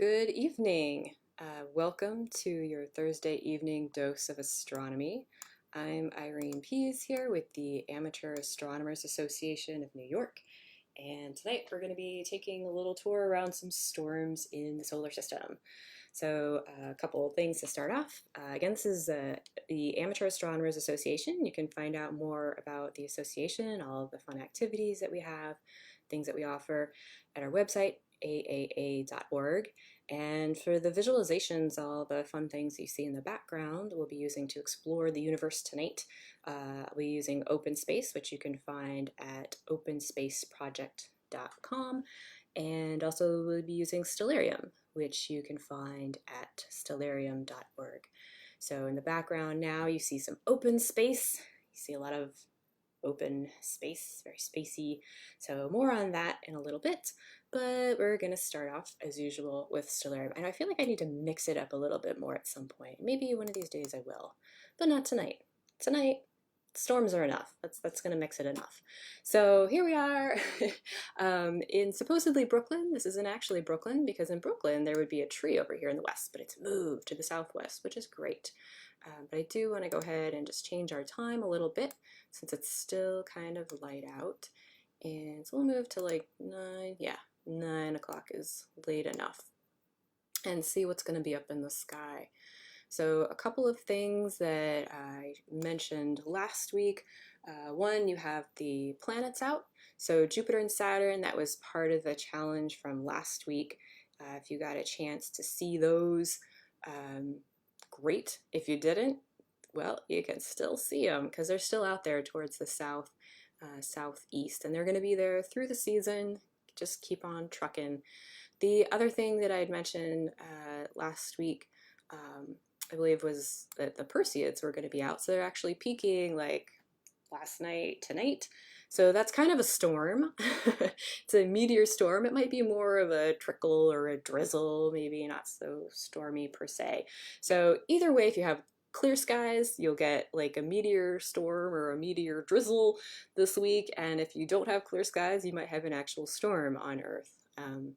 Good evening. Welcome to your Thursday evening dose of astronomy. I'm Irene Pease here with the Amateur Astronomers Association of New York, and tonight we're going to be taking a little tour around some storms in the solar system. So a couple of things to start off. Again, this is the Amateur Astronomers Association. You can find out more about the association, all of the fun activities that we have, things that we offer at our website, aaa.org. And for the visualizations, all the fun things you see in the background, we'll be using to explore the universe tonight. We'll be using OpenSpace, which you can find at openspaceproject.com. And also we'll be using Stellarium, which you can find at stellarium.org. So in the background now you see some open space. You see a lot of open space, very spacey. So more on that in a little bit, but we're going to start off as usual with Stellarium. And I feel like I need to mix it up a little bit more at some point. Maybe one of these days I will, but not tonight. Tonight, storms are enough. That's going to mix it enough. So here we are in supposedly Brooklyn. This isn't actually Brooklyn, because in Brooklyn there would be a tree over here in the west, but it's moved to the southwest, which is great. But I do want to go ahead and just change our time a little bit since it's still kind of light out. And so we'll move to like 9, yeah, 9 o'clock is late enough, and see what's going to be up in the sky. So a couple of things that I mentioned last week. One, you have the planets out. So Jupiter and Saturn, that was part of the challenge from last week. If you got a chance to see those, great. If you didn't, well, you can still see them because they're still out there towards the southeast, and they're going to be there through the season. Just keep on trucking. The other thing that I had mentioned last week, I believe, was that the Perseids were going to be out. So they're actually peaking like last night, tonight. So that's kind of a storm. It's a meteor storm. It might be more of a trickle or a drizzle, maybe not so stormy per se. So either way, if you have clear skies, you'll get like a meteor storm or a meteor drizzle this week. And if you don't have clear skies, you might have an actual storm on Earth. And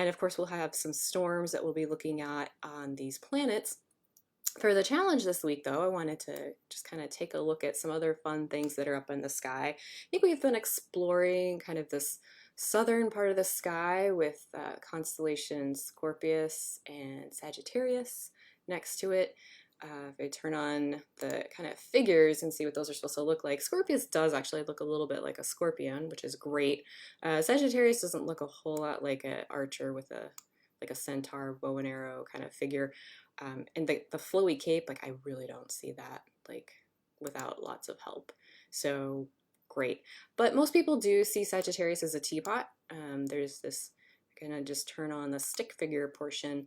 of course, we'll have some storms that we'll be looking at on these planets. For the challenge this week, though, I wanted to just kind of take a look at some other fun things that are up in the sky. I think we've been exploring kind of this southern part of the sky with constellations Scorpius and Sagittarius next to it. If I turn on the kind of figures and see what those are supposed to look like, Scorpius does actually look a little bit like a scorpion, which is great. Sagittarius doesn't look a whole lot like an archer with a centaur bow and arrow kind of figure. And the flowy cape, like I really don't see that like without lots of help. So great. But most people do see Sagittarius as a teapot. There's this, I'm gonna just turn on the stick figure portion,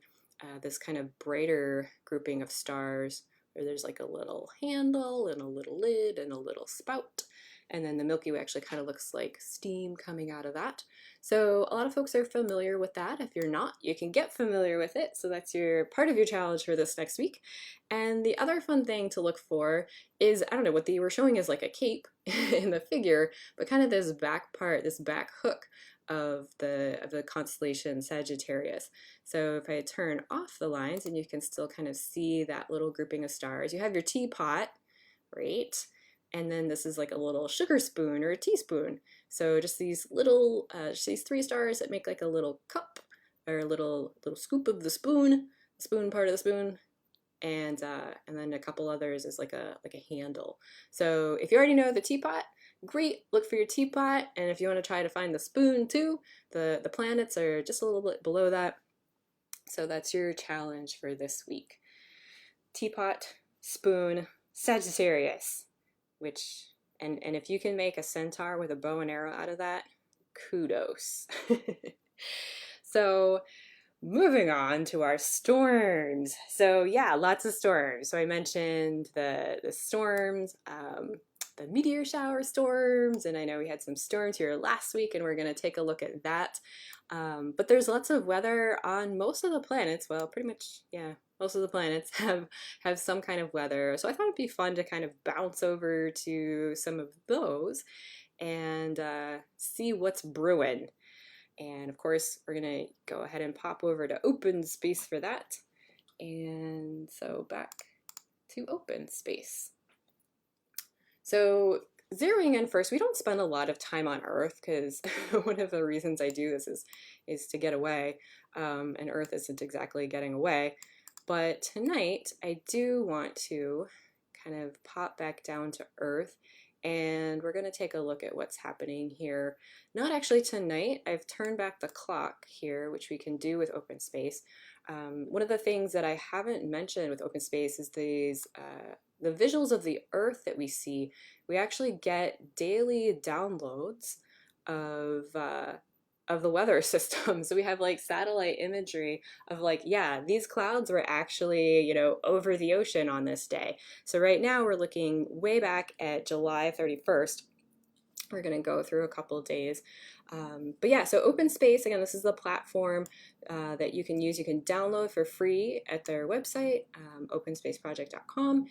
this kind of brighter grouping of stars where there's like a little handle and a little lid and a little spout. And then the Milky Way actually kind of looks like steam coming out of that. So a lot of folks are familiar with that. If you're not, you can get familiar with it. So that's your part of your challenge for this next week. And the other fun thing to look for is, I don't know, what they were showing is like a cape in the figure, but kind of this back part, this back hook of the constellation Sagittarius. So if I turn off the lines, and you can still kind of see that little grouping of stars, you have your teapot, right? And then this is like a little sugar spoon or a teaspoon. So just these little, just these 3 stars that make like a little cup or a little scoop of the spoon part of the spoon, and then a couple others is like a handle. So if you already know the teapot, great, look for your teapot. And if you want to try to find the spoon too, the planets are just a little bit below that. So that's your challenge for this week. Teapot, spoon, Sagittarius. Which, and if you can make a centaur with a bow and arrow out of that, kudos. So moving on to our storms. So yeah, lots of storms. So I mentioned the storms, the meteor shower storms, and I know we had some storms here last week, and we're going to take a look at that. But there's lots of weather on most of the planets. Well, pretty much, yeah, most of the planets have some kind of weather. So I thought it'd be fun to kind of bounce over to some of those and see what's brewing. And of course, we're going to go ahead and pop over to open space for that. And so back to open space. So zeroing in first, we don't spend a lot of time on Earth because one of the reasons I do this is to get away, and Earth isn't exactly getting away. But tonight, I do want to kind of pop back down to Earth, and we're going to take a look at what's happening here. Not actually tonight. I've turned back the clock here, which we can do with open space. One of the things that I haven't mentioned with open space is these the visuals of the Earth that we see. We actually get daily downloads of the weather system. So we have like satellite imagery of like, yeah, these clouds were actually, you know, over the ocean on this day. So right now we're looking way back at July 31st. We're going to go through a couple of days. But yeah, so open space, again, this is the platform that you can use. You can download for free at their website, openspaceproject.com.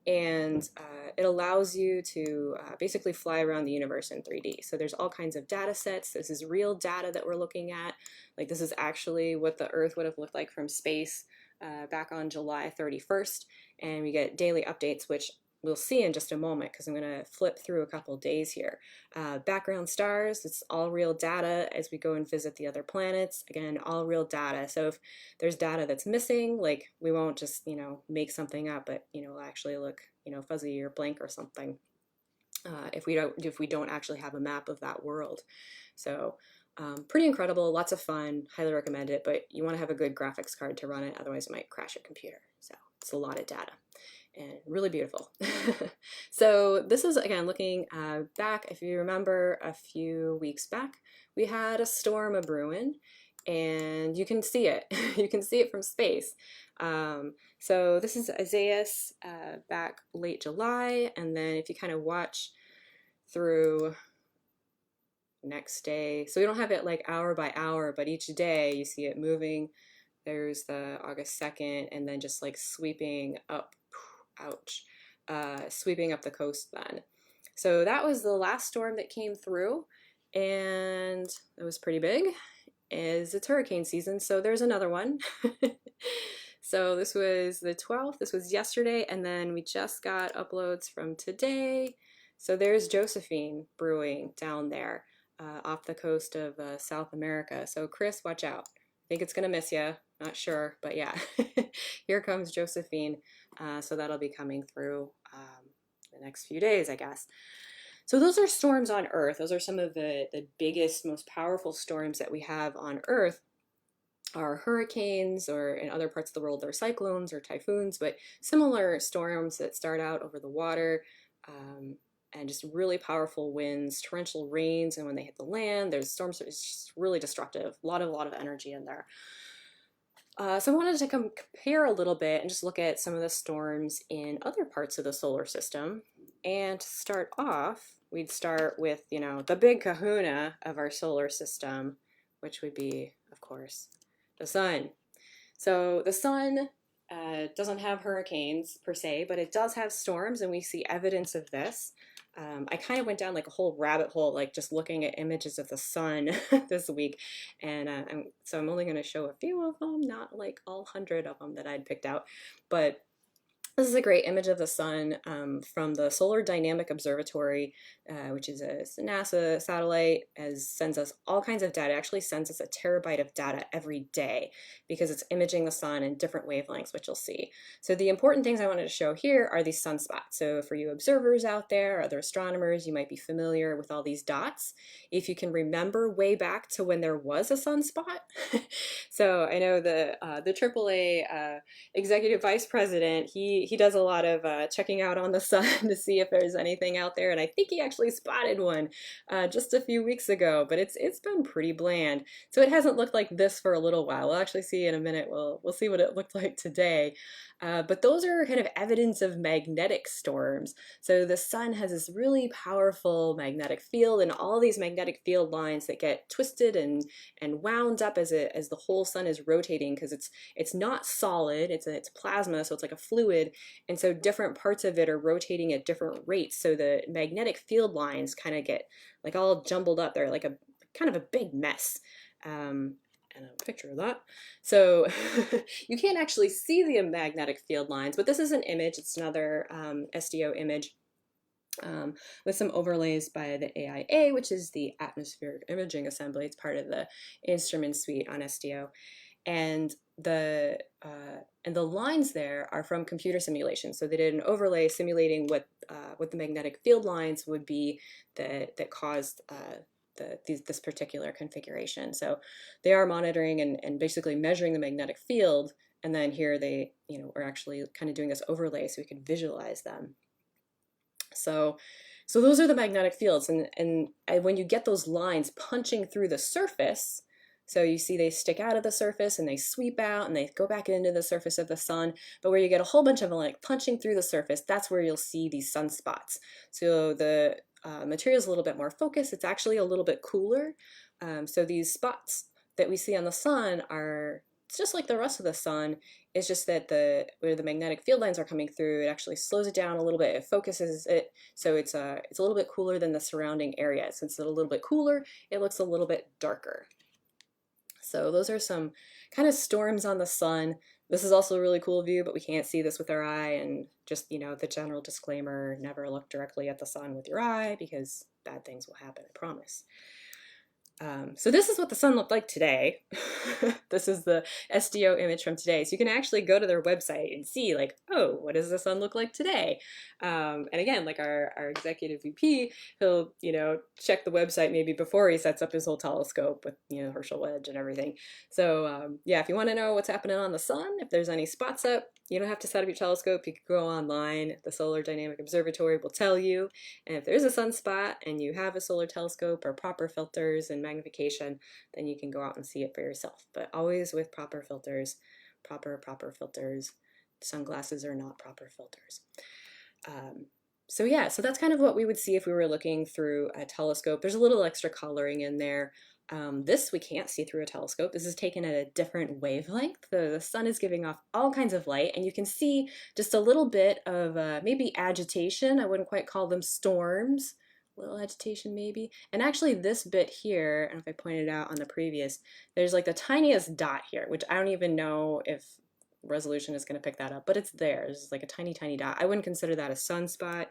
And it allows you to basically fly around the universe in 3D. So there's all kinds of data sets. This is real data that we're looking at. Like this is actually what the Earth would have looked like from space back on July 31st. And we get daily updates, which we'll see in just a moment because I'm going to flip through a couple days here. Background stars, it's all real data as we go and visit the other planets. Again, all real data. So if there's data that's missing, like we won't just, you know, make something up, but, you know, actually look, you know, fuzzy or blank or something if we don't actually have a map of that world. So pretty incredible, lots of fun, highly recommend it, but you want to have a good graphics card to run it, otherwise it might crash your computer. So it's a lot of data. And really beautiful. So this is, again, looking back. If you remember a few weeks back, we had a storm a-brewing, and you can see it. You can see it from space. So this is Isaias back late July, and then if you kind of watch through next day, so we don't have it like hour by hour, but each day you see it moving. There's the August 2nd, and then just like sweeping up. Ouch, sweeping up the coast then. So that was the last storm that came through, and it was pretty big. It's hurricane season, so there's another one. So this was the 12th, this was yesterday, and then we just got uploads from today. So there's Josephine brewing down there off the coast of South America. So Chris, watch out. I think it's gonna miss you, not sure, but yeah. Here comes Josephine. So that'll be coming through the next few days, I guess. So those are storms on Earth. Those are some of the biggest, most powerful storms that we have on Earth. Are hurricanes, or in other parts of the world they're cyclones or typhoons, but similar storms that start out over the water, and just really powerful winds, torrential rains, and when they hit the land, there's storms. It's just really destructive. A lot of energy in there. So I wanted to compare a little bit and just look at some of the storms in other parts of the solar system. And to start off, we'd start with, you know, the big kahuna of our solar system, which would be, of course, the sun. So the sun doesn't have hurricanes per se, but it does have storms, and we see evidence of this. I kind of went down like a whole rabbit hole, like just looking at images of the sun this week, and so I'm only going to show a few of them, not like all 100 of them that I'd picked out, but this is a great image of the sun from the Solar Dynamic Observatory, which is a NASA satellite, sends us all kinds of data. It actually sends us a terabyte of data every day because it's imaging the sun in different wavelengths, which you'll see. So the important things I wanted to show here are these sunspots. So for you observers out there, other astronomers, you might be familiar with all these dots. If you can remember way back to when there was a sunspot. So I know the AAA executive vice president, he does a lot of checking out on the sun to see if there's anything out there, and I think he actually spotted one just a few weeks ago, but it's been pretty bland. So it hasn't looked like this for a little while. We'll actually see in a minute. We'll see what it looked like today. But those are kind of evidence of magnetic storms. So the sun has this really powerful magnetic field, and all these magnetic field lines that get twisted and wound up as the whole sun is rotating, because it's not solid, it's plasma, so it's like a fluid, and so different parts of it are rotating at different rates. So the magnetic field lines kind of get like all jumbled up. They're like a kind of a big mess. And a picture of that. So you can't actually see the magnetic field lines, but this is an image. It's another SDO image with some overlays by the AIA, which is the Atmospheric Imaging Assembly. It's part of the instrument suite on SDO. And the lines there are from computer simulation. So they did an overlay simulating what the magnetic field lines would be that caused this particular configuration. So they are monitoring and basically measuring the magnetic field, and then here they are actually kind of doing this overlay so we could visualize them. So those are the magnetic fields, and when you get those lines punching through the surface, so you see they stick out of the surface and they sweep out and they go back into the surface of the sun, but where you get a whole bunch of them like punching through the surface, that's where you'll see these sunspots. So the material is a little bit more focused. It's actually a little bit cooler. So these spots that we see on the sun it's just like the rest of the sun. It's just that where the magnetic field lines are coming through, it actually slows it down a little bit. It focuses it, so it's a little bit cooler than the surrounding area. Since it's a little bit cooler, it looks a little bit darker. So those are some kind of storms on the sun. This is also a really cool view, but we can't see this with our eye. And just, the general disclaimer, never look directly at the sun with your eye because bad things will happen, I promise. So this is what the sun looked like today. This is the SDO image from today. So you can actually go to their website and see like, oh, what does the sun look like today? And again, like our executive VP, he'll, check the website maybe before he sets up his whole telescope with, Herschel wedge and everything. So yeah, if you want to know what's happening on the sun, if there's any spots up, you don't have to set up your telescope. You can go online. The Solar Dynamic Observatory will tell you. And if there's a sunspot and you have a solar telescope or proper filters and magnification, then you can go out and see it for yourself. But always with proper filters, proper filters. Sunglasses are not proper filters. So yeah, so that's kind of what we would see if we were looking through a telescope. There's a little extra coloring in there. This we can't see through a telescope. This is taken at a different wavelength. The sun is giving off all kinds of light, and you can see just a little bit of maybe agitation. I wouldn't quite call them storms. A little agitation maybe. And actually this bit here, and if I pointed out on the previous, there's like the tiniest dot here, which I don't even know if resolution is going to pick that up, but it's there. It's like a tiny dot. I wouldn't consider that a sunspot.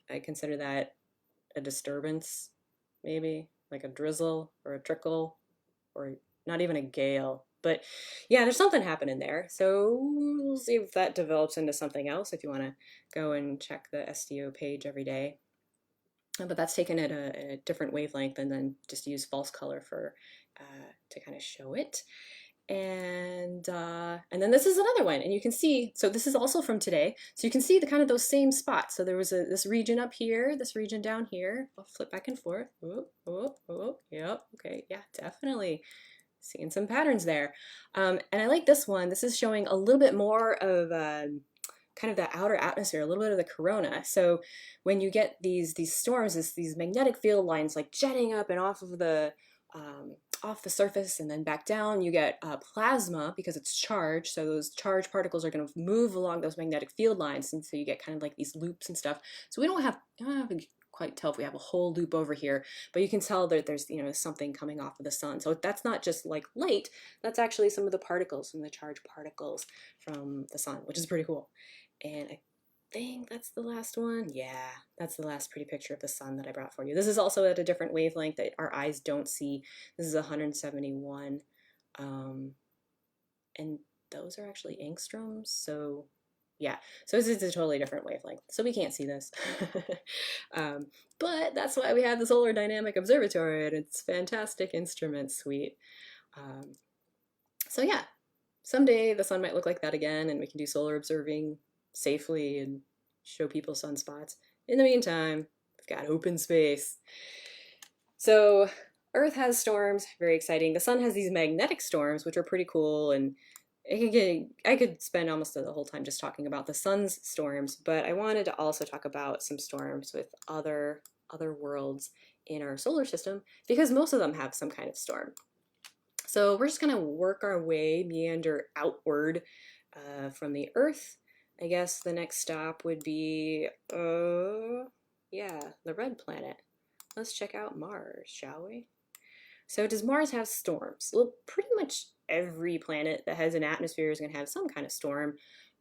I consider that a disturbance, maybe like a drizzle or a trickle, or not even a gale. But yeah, there's something happening there. So we'll see if that develops into something else if you want to go and check the SDO page every day. But that's taken at a different wavelength, and then just use false color to kind of show it. And then this is another one, and you can see, so this is also from today, so you can see the kind of those same spots. So there was this region up here, this region down here. I'll flip back and forth. Yep, okay, yeah, definitely seeing some patterns there. And I like this one. This is showing a little bit more of kind of the outer atmosphere, a little bit of the corona. So when you get these storms, these magnetic field lines like jetting up and off the surface and then back down, you get plasma because it's charged. So those charged particles are going to move along those magnetic field lines, and so you get kind of like these loops and stuff. So I don't have to quite tell if we have a whole loop over here, but you can tell that there's something coming off of the sun. So that's not just like light, that's actually some of the particles, some of the charged particles from the sun, which is pretty cool. And I think that's the last one. Yeah, that's the last pretty picture of the sun that I brought for you. This is also at a different wavelength that our eyes don't see. This is 171. And those are actually angstroms. So yeah, so it's a totally different wavelength. So we can't see this. But that's why we have the Solar Dynamic Observatory and its fantastic instrument suite. So yeah, someday the sun might look like that again, and we can do solar observing safely and show people sunspots. In the meantime, we've got open space. So Earth has storms, very exciting. The sun has these magnetic storms, which are pretty cool, and I could spend almost the whole time just talking about the sun's storms, but I wanted to also talk about some storms with other worlds in our solar system, because most of them have some kind of storm. So we're just going to work our way, meander outward from the Earth. I guess the next stop would be, yeah, the red planet. Let's check out Mars, shall we? So does Mars have storms? Well, pretty much every planet that has an atmosphere is going to have some kind of storm.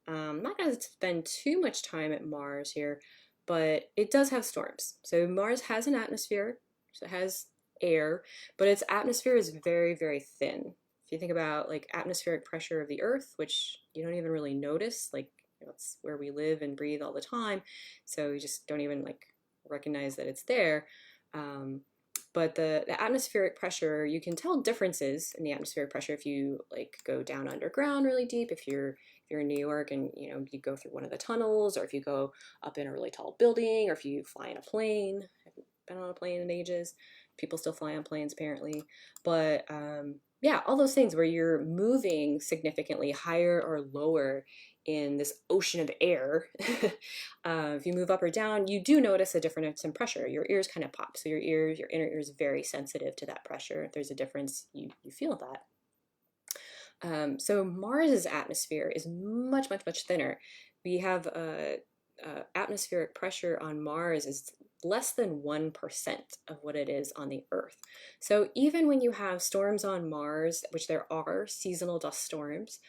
I'm not going to spend too much time at Mars here, but it does have storms. So Mars has an atmosphere, so it has air, but its atmosphere is very, very thin. If you think about like atmospheric pressure of the Earth, which you don't even really notice, like that's where we live and breathe all the time, so you just don't even like recognize that it's there. Um, but the atmospheric pressure, you can tell differences in the atmospheric pressure if you like go down underground really deep, if you're in New York and you go through one of the tunnels, or if you go up in a really tall building, or if you fly in a plane. I haven't been on a plane in ages. People still fly on planes apparently. But yeah, all those things where you're moving significantly higher or lower in this ocean of air. If you move up or down, you do notice a difference in pressure. Your ears kind of pop. So your inner ear is very sensitive to that pressure. If there's a difference, you feel that. So Mars's atmosphere is much, much, much thinner. We have atmospheric pressure on Mars is less than 1% of what it is on the Earth. So even when you have storms on Mars, which there are seasonal dust storms,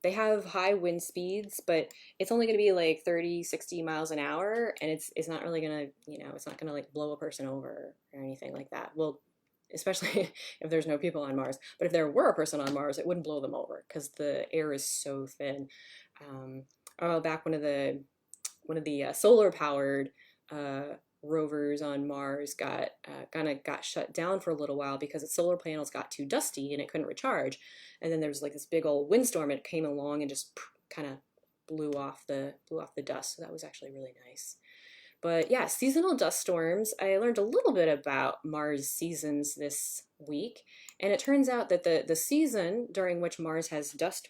they have high wind speeds, but it's only going to be like 30, 60 miles an hour, and it's not really going to, it's not going to like blow a person over or anything like that. Well, especially if there's no people on Mars. But if there were a person on Mars, it wouldn't blow them over because the air is so thin. Back one of the solar powered rovers on Mars got shut down for a little while because its solar panels got too dusty and it couldn't recharge. And then there was like this big old windstorm and it came along and just kind of blew off the dust. So that was actually really nice. But yeah, seasonal dust storms. I learned a little bit about Mars seasons this week, and it turns out that the season during which Mars has dust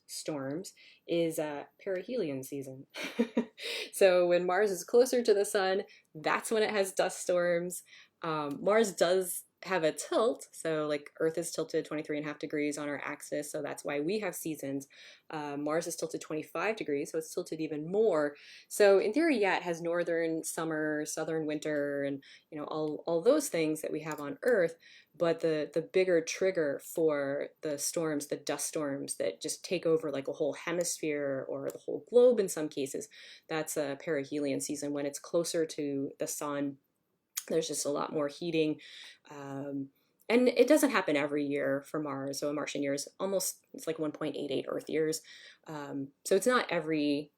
storms is perihelion season. So when Mars is closer to the sun, that's when it has dust storms. Mars does have a tilt, so like Earth is tilted 23.5 degrees on our axis, so that's why we have seasons. Mars is tilted 25 degrees, so it's tilted even more. So in theory, yeah, it has northern summer, southern winter, and all those things that we have on Earth. But the bigger trigger for the storms, the dust storms that just take over like a whole hemisphere or the whole globe in some cases, that's a perihelion season when it's closer to the sun. There's just a lot more heating. And it doesn't happen every year for Mars. So a Martian year is it's like 1.88 Earth years. So it's not every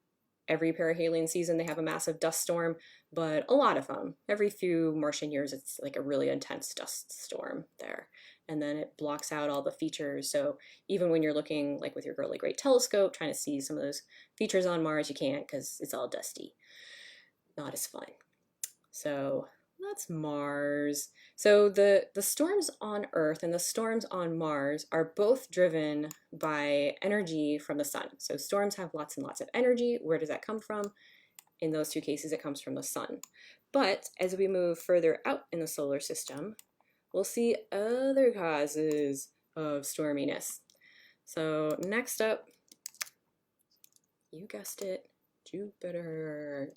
perihelion season they have a massive dust storm, but a lot of them. Every few Martian years, it's like a really intense dust storm there. And then it blocks out all the features. So even when you're looking like with your really great telescope, trying to see some of those features on Mars, you can't because it's all dusty. Not as fun. So that's Mars. So the storms on Earth and the storms on Mars are both driven by energy from the sun. So storms have lots and lots of energy. Where does that come from? In those two cases, it comes from the sun. But as we move further out in the solar system, we'll see other causes of storminess. So next up, you guessed it, Jupiter.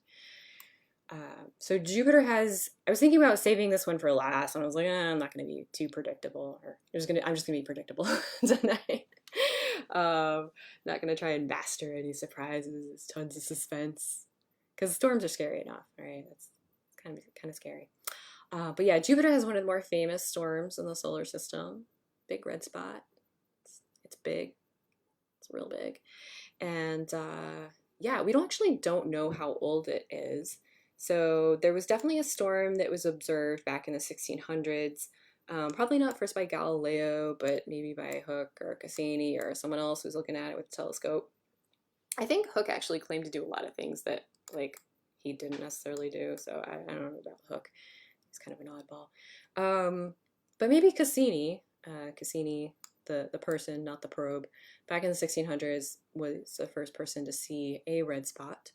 So Jupiter has, I was thinking about saving this one for last, and I was like, I'm not going to be too predictable, or I'm just going to be predictable tonight. Not going to try and master any surprises, tons of suspense, because storms are scary enough, right? That's kind of scary. But yeah, Jupiter has one of the more famous storms in the solar system. Big red spot. It's big. It's real big. And yeah, we don't know how old it is. So there was definitely a storm that was observed back in the 1600s. Probably not first by Galileo, but maybe by Hooke or Cassini or someone else who's looking at it with a telescope. I think Hooke actually claimed to do a lot of things that like he didn't necessarily do. So I don't know about Hooke. He's kind of an oddball. But maybe Cassini, the person, not the probe, back in the 1600s was the first person to see a red spot.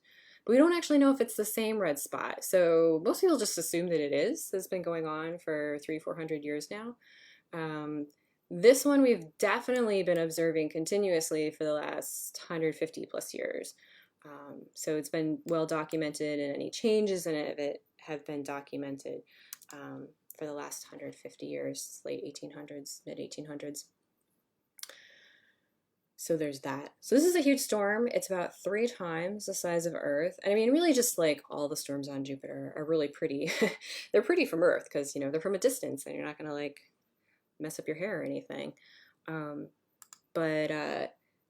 But we don't actually know if it's the same red spot. So most people just assume that it is. It's been going on for 300-400 years now. This one we've definitely been observing continuously for the last 150 plus years. So it's been well documented, and any changes in it have been documented. for the last 150 years, late 1800s, mid 1800s. So there's that. So this is a huge storm. It's about 3 times the size of Earth. And I mean, really just like all the storms on Jupiter are really pretty. They're pretty from Earth because, you know, they're from a distance and you're not going to like mess up your hair or anything.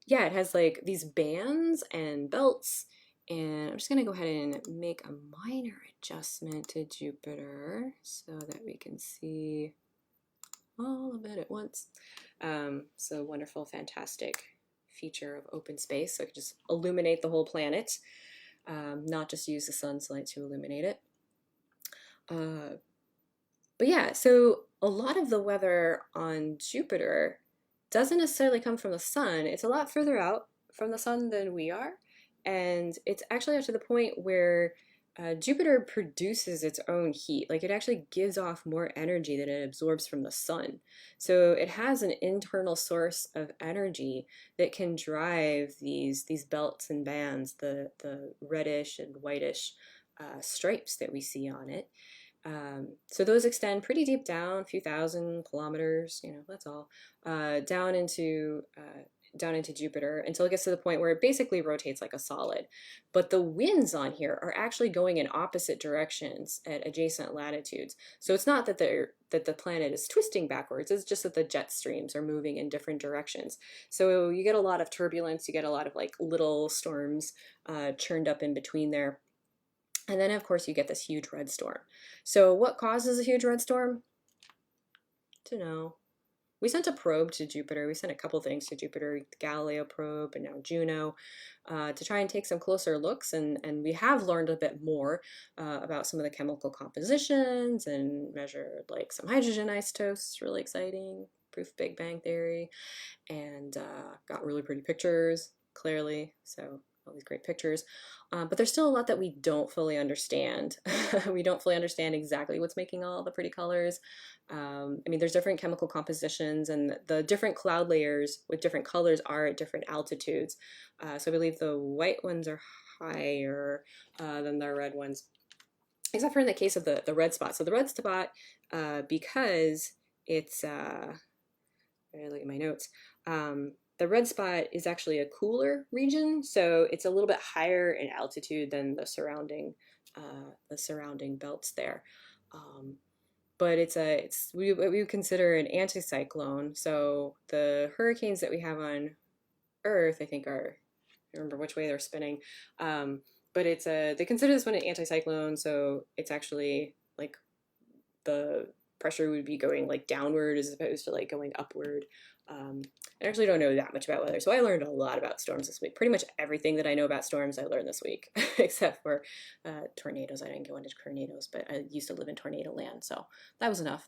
Yeah, it has like these bands and belts. And I'm just going to go ahead and make a minor adjustment to Jupiter so that we can see all of it at once. So wonderful, fantastic feature of open space. So I could just illuminate the whole planet, not just use the sun's light to illuminate it. But yeah, so a lot of the weather on Jupiter doesn't necessarily come from the sun. It's a lot further out from the sun than we are. And it's actually up to the point where Jupiter produces its own heat. Like it actually gives off more energy than it absorbs from the sun. So it has an internal source of energy that can drive these belts and bands, the reddish and whitish stripes that we see on it. So those extend pretty deep down, a few thousand kilometers, you know, that's all, down into Jupiter until it gets to the point where it basically rotates like a solid. But the winds on here are actually going in opposite directions at adjacent latitudes. So it's not that the planet is twisting backwards, it's just that the jet streams are moving in different directions. So you get a lot of turbulence, you get a lot of like little storms churned up in between there. And then, of course, you get this huge red storm. So what causes a huge red storm? Don't know. We sent a probe to Jupiter. We sent a couple things to Jupiter, the Galileo probe and now Juno, to try and take some closer looks. And we have learned a bit more about some of the chemical compositions and measured like some hydrogen isotopes, really exciting, proof of Big Bang theory, and got really pretty pictures, clearly. So all these great pictures. But there's still a lot that we don't fully understand. We don't fully understand exactly what's making all the pretty colors. I mean, there's different chemical compositions and the different cloud layers with different colors are at different altitudes. So I believe the white ones are higher than the red ones, except for in the case of the red spot. So the red spot, because it's, I look at my notes, the red spot is actually a cooler region, so it's a little bit higher in altitude than the surrounding belts there. But we would consider an anticyclone. So the hurricanes that we have on Earth, I think are, I don't remember which way they're spinning, but they consider this one an anticyclone. So it's actually like the pressure would be going like downward as opposed to like going upward. I actually don't know that much about weather, so I learned a lot about storms this week. Pretty much everything that I know about storms I learned this week, except for tornadoes. I didn't go into tornadoes, but I used to live in tornado land, so that was enough.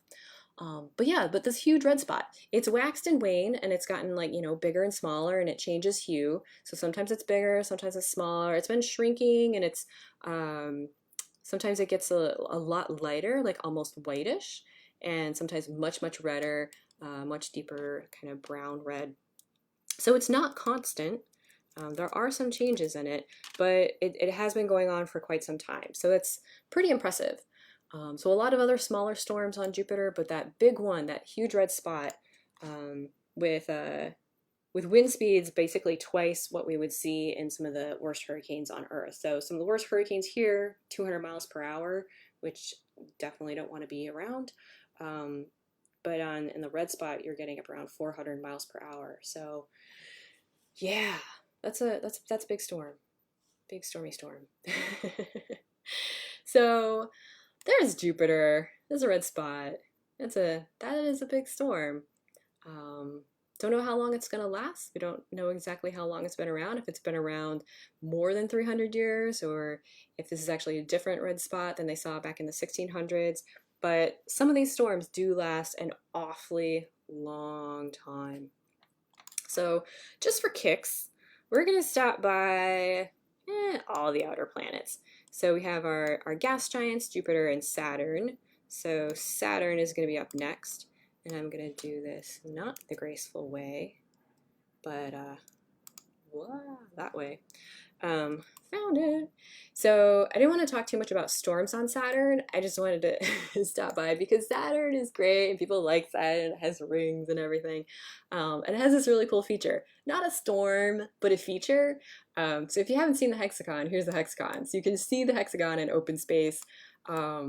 But this huge red spot, it's waxed and waned, and it's gotten like, you know, bigger and smaller, and it changes hue. So sometimes it's bigger, sometimes it's smaller. It's been shrinking, and it's sometimes it gets a lot lighter, like almost whitish, and sometimes much, much redder. Much deeper kind of brown red. So it's not constant. There are some changes in it, but it has been going on for quite some time. So it's pretty impressive. So a lot of other smaller storms on Jupiter, but that big one, that huge red spot, with wind speeds basically twice what we would see in some of the worst hurricanes on Earth. So some of the worst hurricanes here, 200 miles per hour, which definitely don't want to be around. But in the red spot, you're getting around 400 miles per hour. So yeah, that's a big storm, big stormy storm. So there's Jupiter. There's a red spot. That is a big storm. Don't know how long it's gonna last. We don't know exactly how long it's been around. If it's been around more than 300 years, or if this is actually a different red spot than they saw back in the 1600s. But some of these storms do last an awfully long time. So just for kicks, we're going to stop by all the outer planets. So we have our gas giants, Jupiter and Saturn. So Saturn is going to be up next. And I'm going to do this not the graceful way, but that way. Found it. So I didn't want to talk too much about storms on Saturn. I just wanted to stop by because Saturn is great and people like Saturn. It has rings and everything. And it has this really cool feature. Not a storm, but a feature. So if you haven't seen the hexagon, here's the hexagon. So you can see the hexagon in open space. I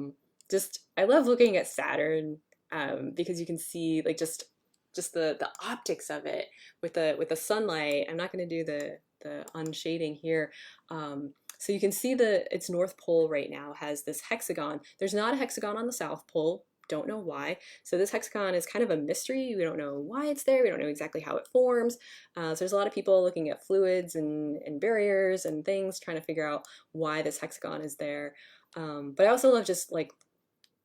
love looking at Saturn because you can see like just the optics of it with the sunlight. I'm not going to do the unshading here. So you can see its North Pole right now has this hexagon. There's not a hexagon on the South Pole. Don't know why. So this hexagon is kind of a mystery. We don't know why it's there. We don't know exactly how it forms. So there's a lot of people looking at fluids and barriers and things, trying to figure out why this hexagon is there. But I also love just like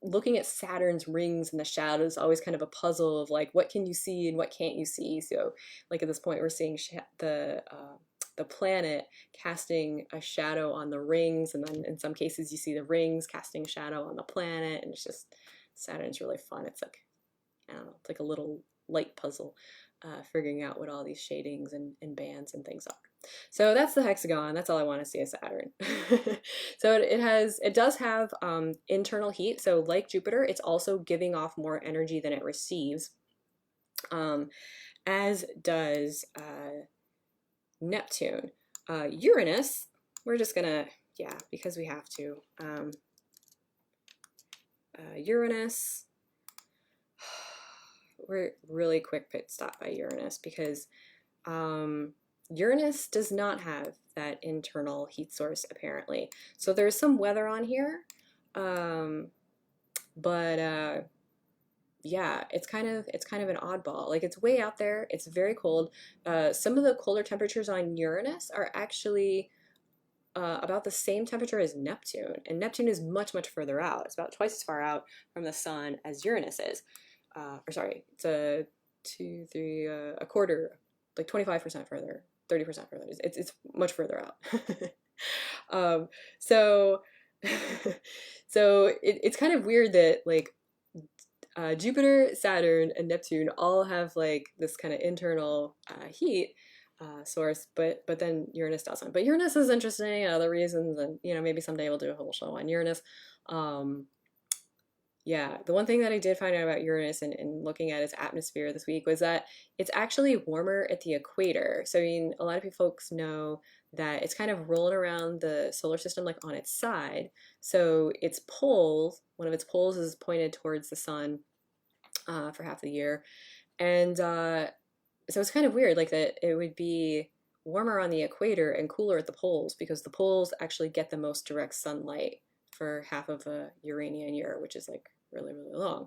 looking at Saturn's rings and the shadows, always kind of a puzzle of like, what can you see and what can't you see? So like at this point, we're seeing the planet casting a shadow on the rings, and then in some cases you see the rings casting a shadow on the planet, and it's just, Saturn's really fun. It's like, I don't know, it's like a little light puzzle, figuring out what all these shadings and bands and things are. So that's the hexagon. That's all I want to see of Saturn. So it does have internal heat. So like Jupiter, it's also giving off more energy than it receives, as does Neptune. Uranus, we're just gonna, yeah, because we have to. Uranus, we're really quick pit stop by Uranus because Uranus does not have that internal heat source apparently. So there's some weather on here, but yeah, it's kind of an oddball. Like it's way out there. It's very cold. Some of the colder temperatures on Uranus are actually about the same temperature as Neptune, and Neptune is much further out. It's about twice as far out from the sun as Uranus is. Or sorry, it's a quarter, like 25% further, 30% further. It's much further out. So it's kind of weird that like Jupiter, Saturn, and Neptune all have like this kind of internal heat source, but then Uranus doesn't. But Uranus is interesting and other reasons, and maybe someday we'll do a whole show on Uranus. Yeah, the one thing that I did find out about Uranus and looking at its atmosphere this week was that it's actually warmer at the equator. So I mean, a lot of folks know that it's kind of rolling around the solar system like on its side. So its poles, one of its poles is pointed towards the sun for half the year. And so it's kind of weird, like that it would be warmer on the equator and cooler at the poles because the poles actually get the most direct sunlight for half of a Uranian year, which is like really long.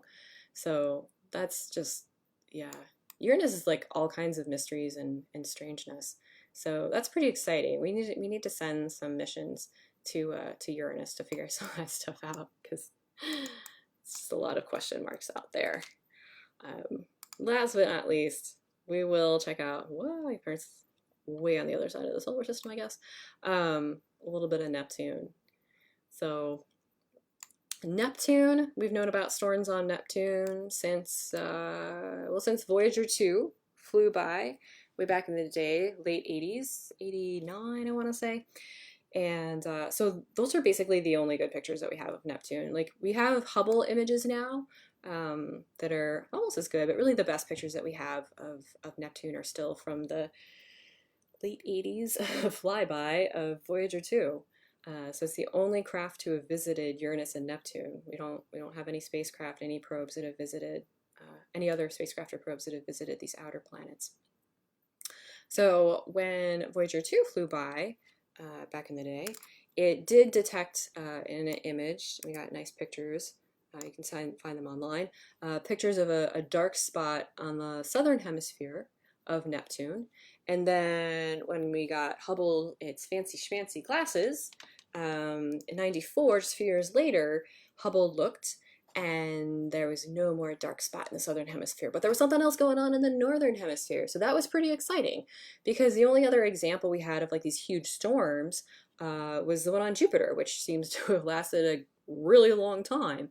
So that's just, yeah. Uranus is like all kinds of mysteries and strangeness. So that's pretty exciting. We need to send some missions to Uranus to figure some of that stuff out because it's just a lot of question marks out there. Last but not least, we will check out, well, it's way on the other side of the solar system, I guess, a little bit of Neptune. So Neptune, we've known about storms on Neptune since Voyager 2 flew by way back in the day, late 80s, 89, I want to say. And so those are basically the only good pictures that we have of Neptune. Like we have Hubble images now that are almost as good, but really the best pictures that we have of Neptune are still from the late 80s flyby of Voyager 2. So it's the only craft to have visited Uranus and Neptune. We don't have any spacecraft, any probes that have visited, any other spacecraft or probes that have visited these outer planets. So when Voyager 2 flew by back in the day, it did detect in an image, we got nice pictures, you can find them online, pictures of a dark spot on the southern hemisphere of Neptune. And then when we got Hubble its fancy schmancy glasses, in 94, just a few years later, Hubble looked and there was no more dark spot in the southern hemisphere, but there was something else going on in the northern hemisphere. So that was pretty exciting because the only other example we had of like these huge storms was the one on Jupiter, which seems to have lasted a really long time.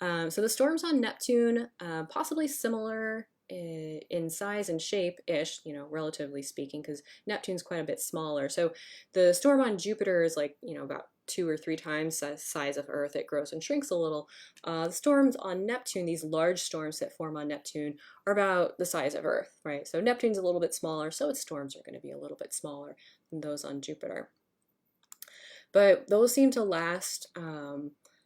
So the storms on Neptune, possibly similar in size and shape-ish, you know, relatively speaking, because Neptune's quite a bit smaller. So the storm on Jupiter is like, you know, about 2 or 3 times the size of Earth. It grows and shrinks a little. The storms on Neptune, these large storms that form on Neptune, are about the size of Earth, right? So Neptune's a little bit smaller, so its storms are going to be a little bit smaller than those on Jupiter. But those seem to last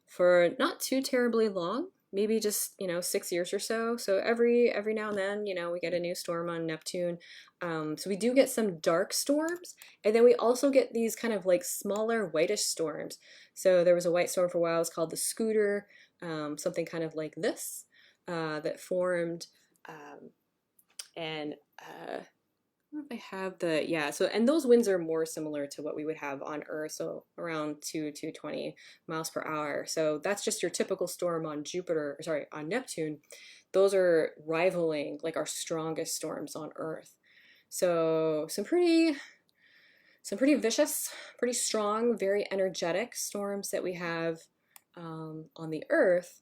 for not too terribly long, maybe just, you know, 6 years or so. So every now and then, you know, we get a new storm on Neptune. So we do get some dark storms, and then we also get these kind of like smaller whitish storms. So there was a white storm for a while. It's called the Scooter, something kind of like this that formed, and I don't know if I have the, yeah, so, and those winds are more similar to what we would have on Earth, so around 220 miles per hour. So that's just your typical storm on Jupiter, sorry, on Neptune. Those are rivaling like our strongest storms on Earth. So some pretty vicious, pretty strong, very energetic storms that we have on the Earth,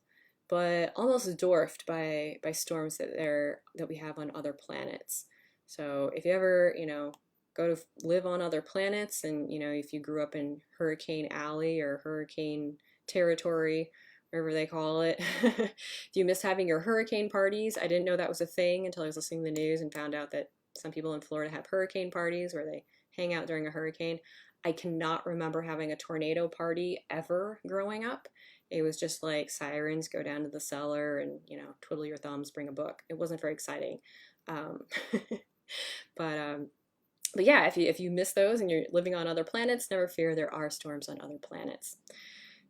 but almost dwarfed by storms that we have on other planets. So if you ever, you know, go to live on other planets, and, you know, if you grew up in Hurricane Alley or Hurricane Territory, whatever they call it, if you miss having your hurricane parties, I didn't know that was a thing until I was listening to the news and found out that some people in Florida have hurricane parties where they hang out during a hurricane. I cannot remember having a tornado party ever growing up. It was just like sirens, go down to the cellar and, you know, twiddle your thumbs, bring a book. It wasn't very exciting. Um, but yeah, if you miss those and you're living on other planets, never fear, there are storms on other planets.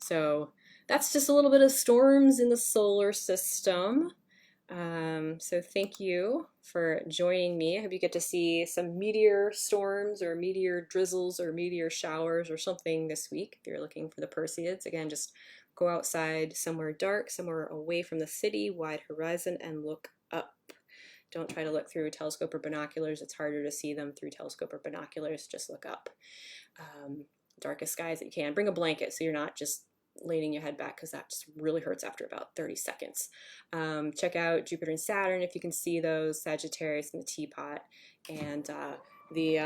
So that's just a little bit of storms in the solar system. So thank you for joining me. I hope you get to see some meteor storms or meteor drizzles or meteor showers or something this week if you're looking for the Perseids. Again, just go outside somewhere dark, somewhere away from the city, wide horizon, and look up. Don't try to look through a telescope or binoculars. It's harder to see them through telescope or binoculars. Just look up. Darkest skies that you can. Bring a blanket so you're not just leaning your head back, because that just really hurts after about 30 seconds. Check out Jupiter and Saturn if you can see those, Sagittarius and the teapot, and the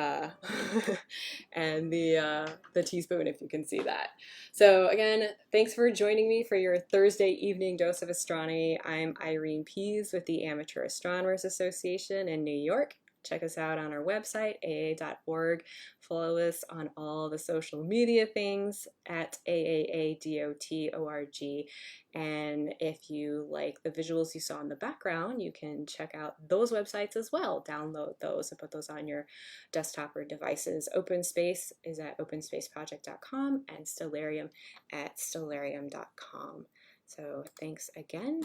and the teaspoon if you can see that. So again, thanks for joining me for your Thursday evening dose of astronomy. I'm Irene Pease with the Amateur Astronomers Association in New York. Check us out on our website, aa.org. Follow us on all the social media things at AAADOT.org. And if you like the visuals you saw in the background, you can check out those websites as well. Download those and put those on your desktop or devices. OpenSpace is at openspaceproject.com and Stellarium at stellarium.com. So thanks again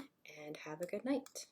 and have a good night.